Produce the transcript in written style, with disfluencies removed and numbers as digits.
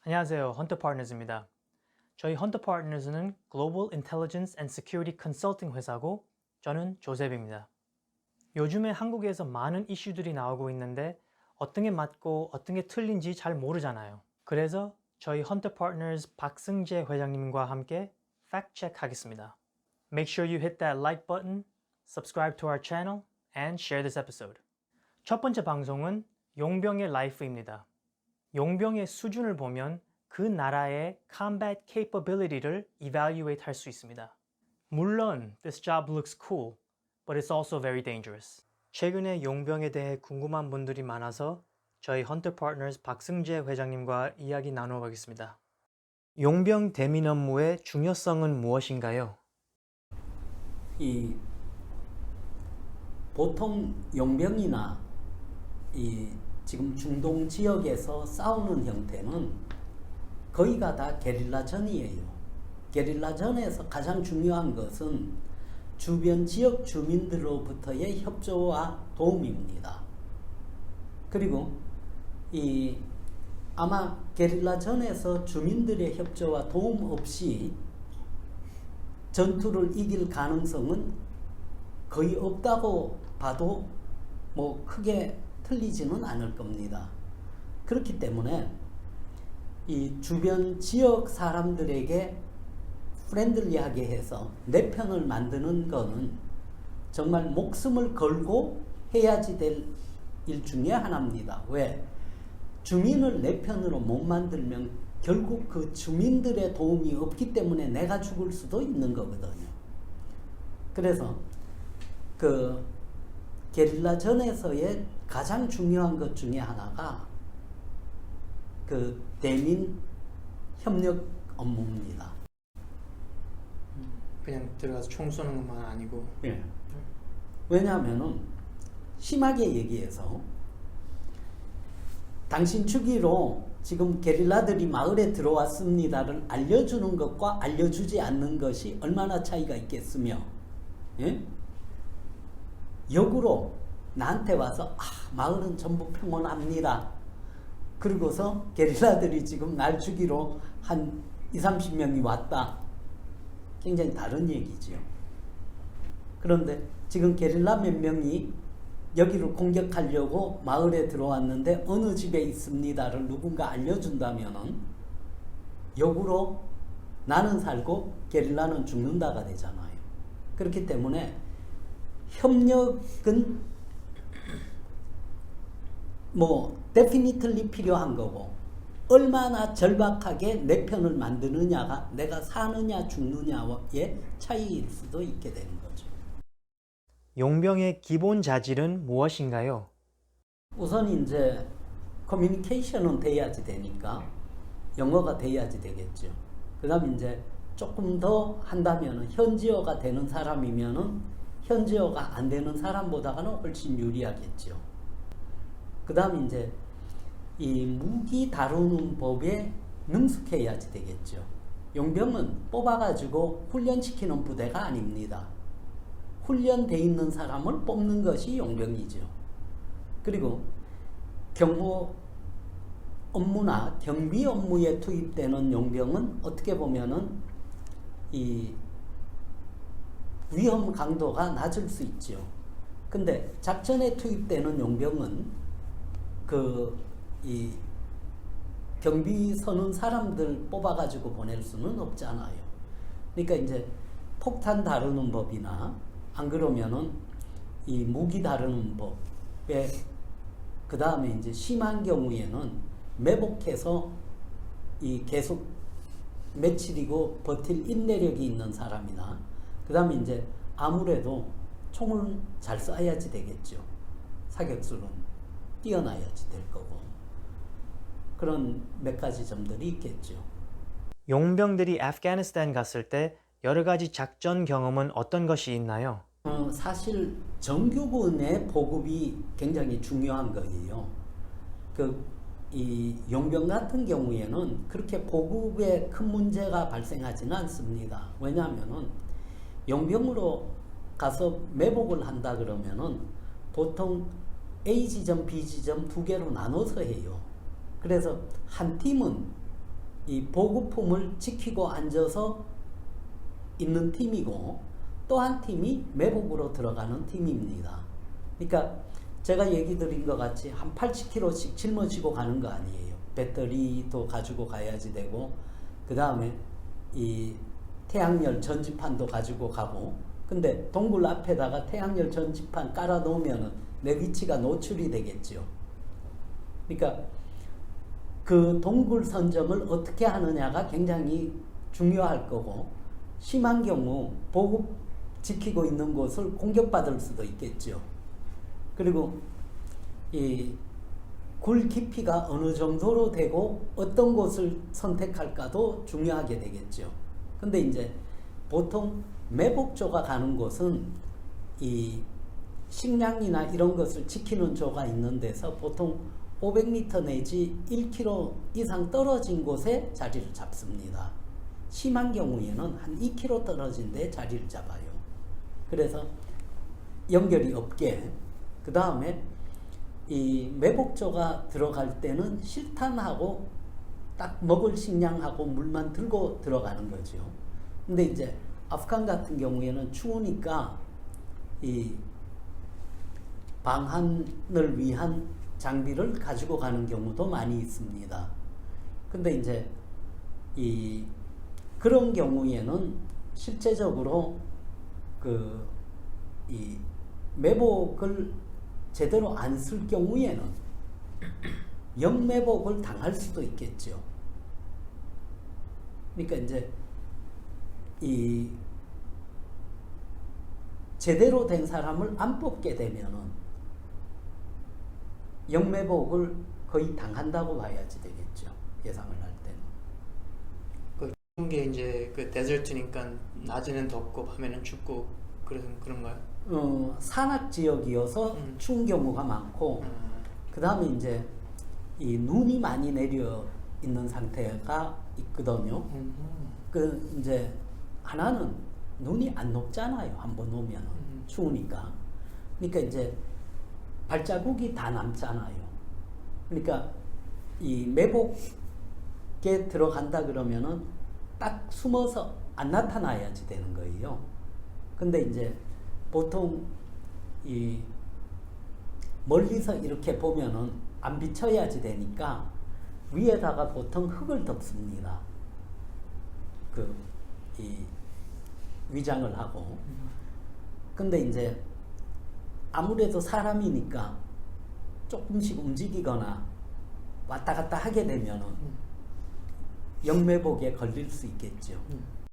안녕하세요. 헌터 파트너즈입니다. 저희 헌터 파트너즈는 글로벌 인텔리전스 앤 시큐리티 컨설팅 회사고 저는 조셉입니다. 요즘에 한국에서 많은 이슈들이 나오고 있는데 어떤 게 맞고 어떤 게 틀린지 잘 모르잖아요. 그래서 저희 헌터 파트너즈 박승재 회장님과 함께 팩트 체크 하겠습니다. Make sure you hit that like button, subscribe to our channel, and share this episode. 첫 번째 방송은 용병의 라이프입니다. 용병의 수준을 보면 그 나라의 combat capability를 evaluate 할 수 있습니다. 물론 this job looks cool, but it's also very dangerous. 최근에 용병에 대해 궁금한 분들이 많아서 저희 헌터 파트너즈 박승재 회장님과 이야기 나눠보겠습니다. 용병 대민 업무의 중요성은 무엇인가요? 보통 용병이나 지금 중동 지역에서 싸우는 형태는 거의가 다 게릴라전이에요. 게릴라전에서 가장 중요한 것은 주변 지역 주민들로부터의 협조와 도움입니다. 그리고 아마 게릴라전에서 주민들의 협조와 도움 없이 전투를 이길 가능성은 거의 없다고 봐도 뭐 크게 틀리지는 않을 겁니다. 그렇기 때문에 이 주변 지역 사람들에게 프렌들리하게 해서 내 편을 만드는 거는 정말 목숨을 걸고 해야지 될 일 중에 하나입니다. 왜? 주민을 내 편으로 못 만들면 결국 그 주민들의 도움이 없기 때문에 내가 죽을 수도 있는 거거든요. 그래서 그 게릴라전에서의 가장 중요한 것 중에 하나가 그 대민 협력 업무입니다. 그냥 들어가서 총 쏘는 것만 아니고. 예. 왜냐하면은 심하게 얘기해서 당신 주기로 지금 게릴라들이 마을에 들어왔습니다를 알려주는 것과 알려주지 않는 것이 얼마나 차이가 있겠으며, 예? 역으로 나한테 와서 마을은 전부 평온합니다. 그리고서 게릴라들이 지금 날 주기로 한 20-30명이 왔다. 굉장히 다른 얘기지요. 그런데 지금 게릴라 몇 명이 여기를 공격하려고 마을에 들어왔는데 어느 집에 있습니다를 누군가 알려준다면은 역으로 나는 살고 게릴라는 죽는다가 되잖아요. 그렇기 때문에 협력은 뭐 definitely 필요한 거고, 얼마나 절박하게 내 편을 만드느냐가 내가 사느냐 죽느냐의 차이일 수도 있게 되는 거죠. 용병의 기본 자질은 무엇인가요? 우선 이제 커뮤니케이션은 돼야지 되니까 영어가 돼야지 되겠죠. 그 다음 이제 조금 더 한다면은 현지어가 되는 사람이면은 현지어가 안 되는 사람보다는 훨씬 유리하겠죠. 그 다음 이제 이 무기 다루는 법에 능숙해야지 되겠죠. 용병은 뽑아가지고 훈련시키는 부대가 아닙니다. 훈련돼 있는 사람을 뽑는 것이 용병이죠. 그리고 경호 업무나 경비 업무에 투입되는 용병은 어떻게 보면은 이 위험 강도가 낮을 수 있죠. 근데 작전에 투입되는 용병은 이 경비 서는 사람들 뽑아가지고 보낼 수는 없잖아요. 그러니까 이제 폭탄 다루는 법이나 안 그러면은 이 무기 다루는 법에 그 다음에 이제 심한 경우에는 매복해서 이 계속 며칠이고 버틸 인내력이 있는 사람이나 그 다음에 이제 아무래도 총을 잘 쏴야지 되겠죠. 사격술은 뛰어나야지 될 거고. 그런 몇 가지 점들이 있겠죠. 용병들이 아프가니스탄 갔을 때 여러 가지 작전 경험은 어떤 것이 있나요? 사실 정규군의 보급이 굉장히 중요한 거예요. 이 용병 같은 경우에는 그렇게 보급에 큰 문제가 발생하지는 않습니다. 왜냐하면은 용병으로 가서 매복을 한다 그러면은 보통 A 지점, B 지점 두 개로 나눠서 해요. 그래서 한 팀은 이 보급품을 지키고 앉아서 있는 팀이고 또 한 팀이 매복으로 들어가는 팀입니다. 그러니까 제가 얘기 드린 것 같이 한 80kg씩 짊어지고 가는 거 아니에요. 배터리도 가지고 가야지 되고 그 다음에 이 태양열 전지판도 가지고 가고 근데 동굴 앞에다가 태양열 전지판 깔아 놓으면 내 위치가 노출이 되겠죠. 그러니까 그 동굴 선정을 어떻게 하느냐가 굉장히 중요할 거고 심한 경우 보급 지키고 있는 곳을 공격받을 수도 있겠죠. 그리고 이 굴 깊이가 어느 정도로 되고 어떤 곳을 선택할까도 중요하게 되겠죠. 근데 이제 보통 매복조가 가는 곳은 이 식량이나 이런 것을 지키는 조가 있는 데서 보통 500m 내지 1km 이상 떨어진 곳에 자리를 잡습니다. 심한 경우에는 한 2km 떨어진 데 자리를 잡아요. 그래서 연결이 없게 그 다음에 이 매복조가 들어갈 때는 실탄하고 딱 먹을 식량하고 물만 들고 들어가는 거죠. 근데 이제 아프간 같은 경우에는 추우니까 이 방한을 위한 장비를 가지고 가는 경우도 많이 있습니다. 근데 이제 이 그런 경우에는 실제적으로 그 이 매복을 제대로 안 쓸 경우에는 역매복을 당할 수도 있겠죠. 그러니까 이제 이 제대로 된 사람을 안 뽑게 되면은 역매복을 거의 당한다고 봐야지 되겠죠. 예상을 할 때는. 그 추운 게 이제 그 데저트니까 낮에는 덥고 밤에는 춥고 그런가요? 산악 지역이어서 추운 경우가 많고 그 다음에 이제 이 눈이 많이 내려 있는 상태가 있거든요. 그 이제 하나는 눈이 안 녹잖아요. 한번 오면 추우니까. 그러니까 이제 발자국이 다 남잖아요. 그러니까 이 매복에 들어간다 그러면은 딱 숨어서 안 나타나야지 되는 거예요. 근데 이제 보통 이 멀리서 이렇게 보면은 안 비춰야지 되니까 위에다가 보통 흙을 덮습니다. 그 이 위장을 하고. 근데 이제 아무래도 사람이니까 조금씩 움직이거나 왔다 갔다 하게 되면은 역매복에 걸릴 수 있겠죠.